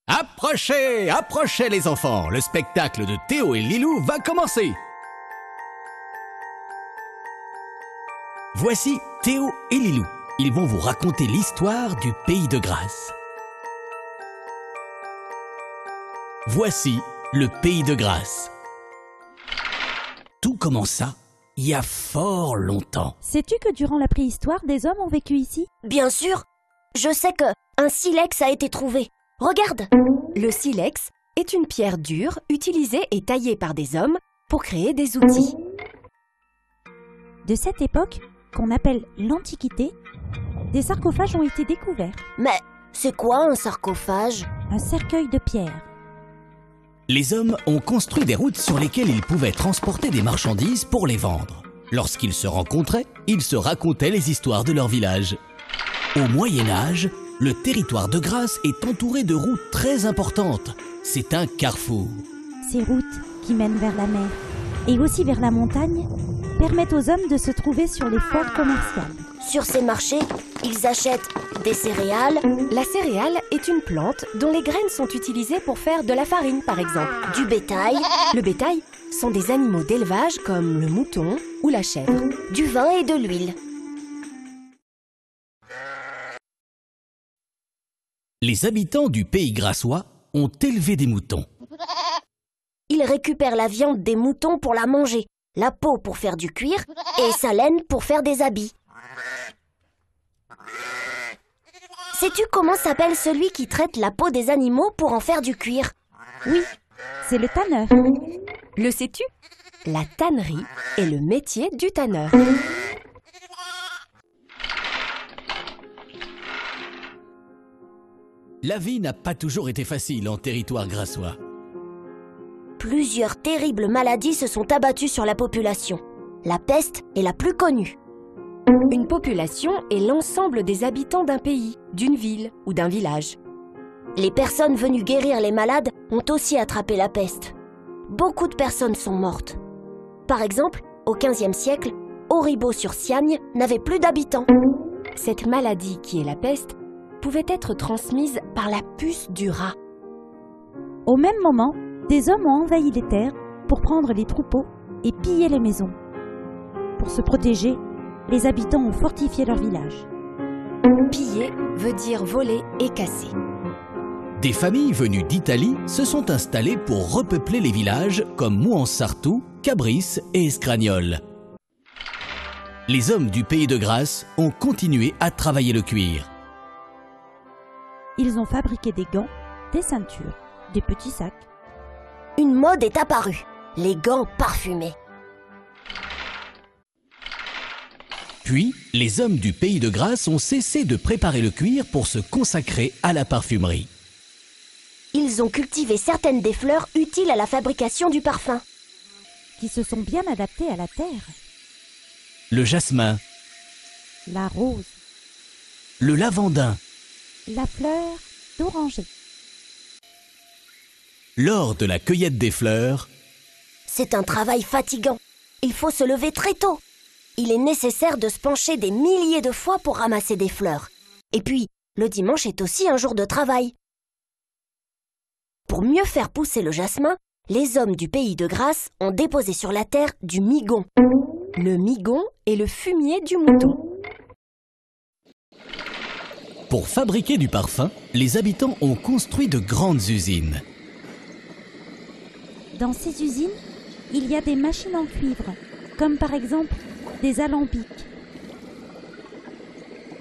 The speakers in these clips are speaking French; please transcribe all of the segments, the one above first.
Approchez, approchez les enfants, le spectacle de Théo et Lilou va commencer. Voici Théo et Lilou. Ils vont vous raconter l'histoire du pays de Grâce. Voici le pays de Grâce. Tout commença il y a fort longtemps. Sais-tu que durant la préhistoire, des hommes ont vécu ici? Bien sûr. Je sais que un silex a été trouvé. Regarde. Le silex est une pierre dure utilisée et taillée par des hommes pour créer des outils. De cette époque, qu'on appelle l'Antiquité, des sarcophages ont été découverts. Mais c'est quoi un sarcophage? Un cercueil de pierre. Les hommes ont construit des routes sur lesquelles ils pouvaient transporter des marchandises pour les vendre. Lorsqu'ils se rencontraient, ils se racontaient les histoires de leur village. Au Moyen-Âge, le territoire de Grâce est entouré de routes très importantes. C'est un carrefour. Ces routes qui mènent vers la mer et aussi vers la montagne permettent aux hommes de se trouver sur les foires commerciales. Sur ces marchés, ils achètent des céréales. La céréale est une plante dont les graines sont utilisées pour faire de la farine, par exemple. Du bétail. Le bétail sont des animaux d'élevage comme le mouton ou la chèvre. Du vin et de l'huile. Les habitants du pays grassois ont élevé des moutons. Ils récupèrent la viande des moutons pour la manger, la peau pour faire du cuir et sa laine pour faire des habits. Sais-tu comment s'appelle celui qui traite la peau des animaux pour en faire du cuir? Oui, c'est le tanneur. Le sais-tu? La tannerie est le métier du tanneur. La vie n'a pas toujours été facile en territoire grassois. Plusieurs terribles maladies se sont abattues sur la population. La peste est la plus connue. Une population est l'ensemble des habitants d'un pays, d'une ville ou d'un village. Les personnes venues guérir les malades ont aussi attrapé la peste. Beaucoup de personnes sont mortes. Par exemple, au XVe siècle, Auribeau-sur-Siagne n'avait plus d'habitants. Cette maladie qui est la peste pouvait être transmise par la puce du rat. Au même moment, des hommes ont envahi les terres pour prendre les troupeaux et piller les maisons. Pour se protéger, les habitants ont fortifié leur village. Piller veut dire voler et casser. Des familles venues d'Italie se sont installées pour repeupler les villages comme Mouansartou, Cabris et Escragnol. Les hommes du pays de Grâce ont continué à travailler le cuir. Ils ont fabriqué des gants, des ceintures, des petits sacs. Une mode est apparue, les gants parfumés. Puis, les hommes du pays de Grâce ont cessé de préparer le cuir pour se consacrer à la parfumerie. Ils ont cultivé certaines des fleurs utiles à la fabrication du parfum. Qui se sont bien adaptés à la terre. Le jasmin, La rose, le lavandin. la fleur d'oranger. Lors de la cueillette des fleurs, C'est un travail fatigant. Il faut se lever très tôt. Il est nécessaire de se pencher des milliers de fois pour ramasser des fleurs. Et puis, le dimanche est aussi un jour de travail. Pour mieux faire pousser le jasmin, les hommes du pays de Grâce ont déposé sur la terre du migon. Le migon est le fumier du mouton. pour fabriquer du parfum, les habitants ont construit de grandes usines. Dans ces usines, il y a des machines en cuivre, comme par exemple des alambics.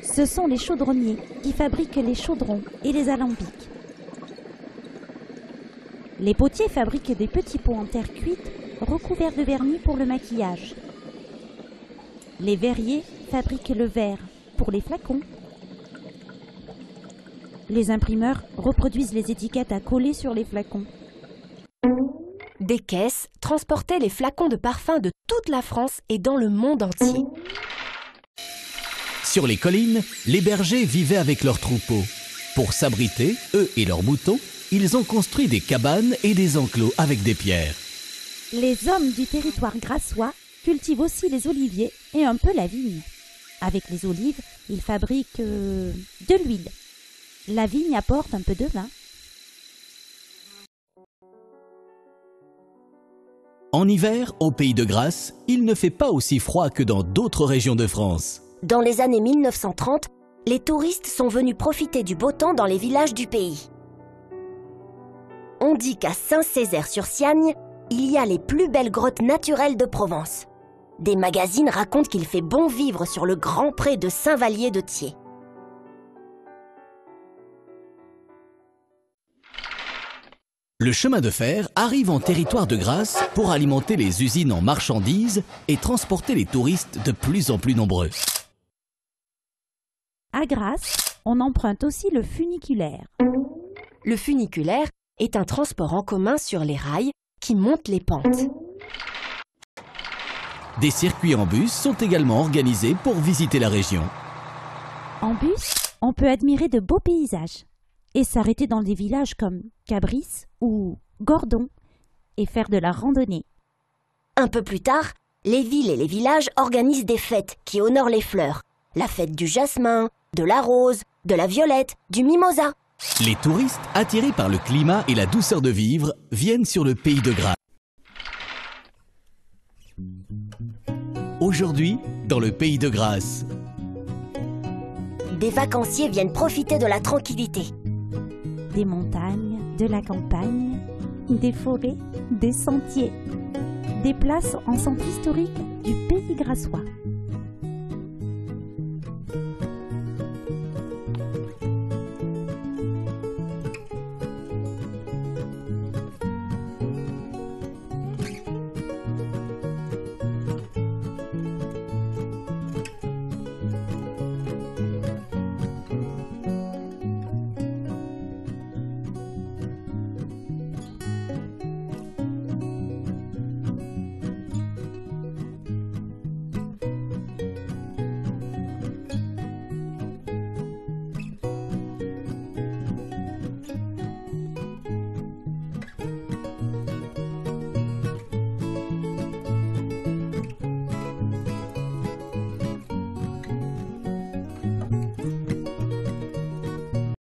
Ce sont les chaudronniers qui fabriquent les chaudrons et les alambics. Les potiers fabriquent des petits pots en terre cuite recouverts de vernis pour le maquillage. Les verriers fabriquent le verre pour les flacons. Les imprimeurs reproduisent les étiquettes à coller sur les flacons. Des caisses transportaient les flacons de parfum de toute la France et dans le monde entier. Sur les collines, les bergers vivaient avec leurs troupeaux. Pour s'abriter, eux et leurs moutons, ils ont construit des cabanes et des enclos avec des pierres. Les hommes du territoire grassois cultivent aussi les oliviers et un peu la vigne. Avec les olives, ils fabriquent de l'huile. La vigne apporte un peu de vin. En hiver, au Pays de Grasse, il ne fait pas aussi froid que dans d'autres régions de France. Dans les années 1930, les touristes sont venus profiter du beau temps dans les villages du pays. On dit qu'à Saint-Césaire-sur-Siagne, il y a les plus belles grottes naturelles de Provence. Des magazines racontent qu'il fait bon vivre sur le grand pré de Saint-Vallier de Thiers. Le chemin de fer arrive en territoire de Grasse pour alimenter les usines en marchandises et transporter les touristes de plus en plus nombreux. À Grasse, on emprunte aussi le funiculaire. Le funiculaire est un transport en commun sur les rails qui monte les pentes. Des circuits en bus sont également organisés pour visiter la région. En bus, on peut admirer de beaux paysages et s'arrêter dans des villages comme Cabris ou Gordon et faire de la randonnée. Un peu plus tard, les villes et les villages organisent des fêtes qui honorent les fleurs. La fête du jasmin, de la rose, de la violette, du mimosa. Les touristes, attirés par le climat et la douceur de vivre, viennent sur le Pays de Grasse. Aujourd'hui, dans le Pays de Grasse. Des vacanciers viennent profiter de la tranquillité. Des montagnes, de la campagne, des forêts, des sentiers, des places en centre historique du Pays grassois.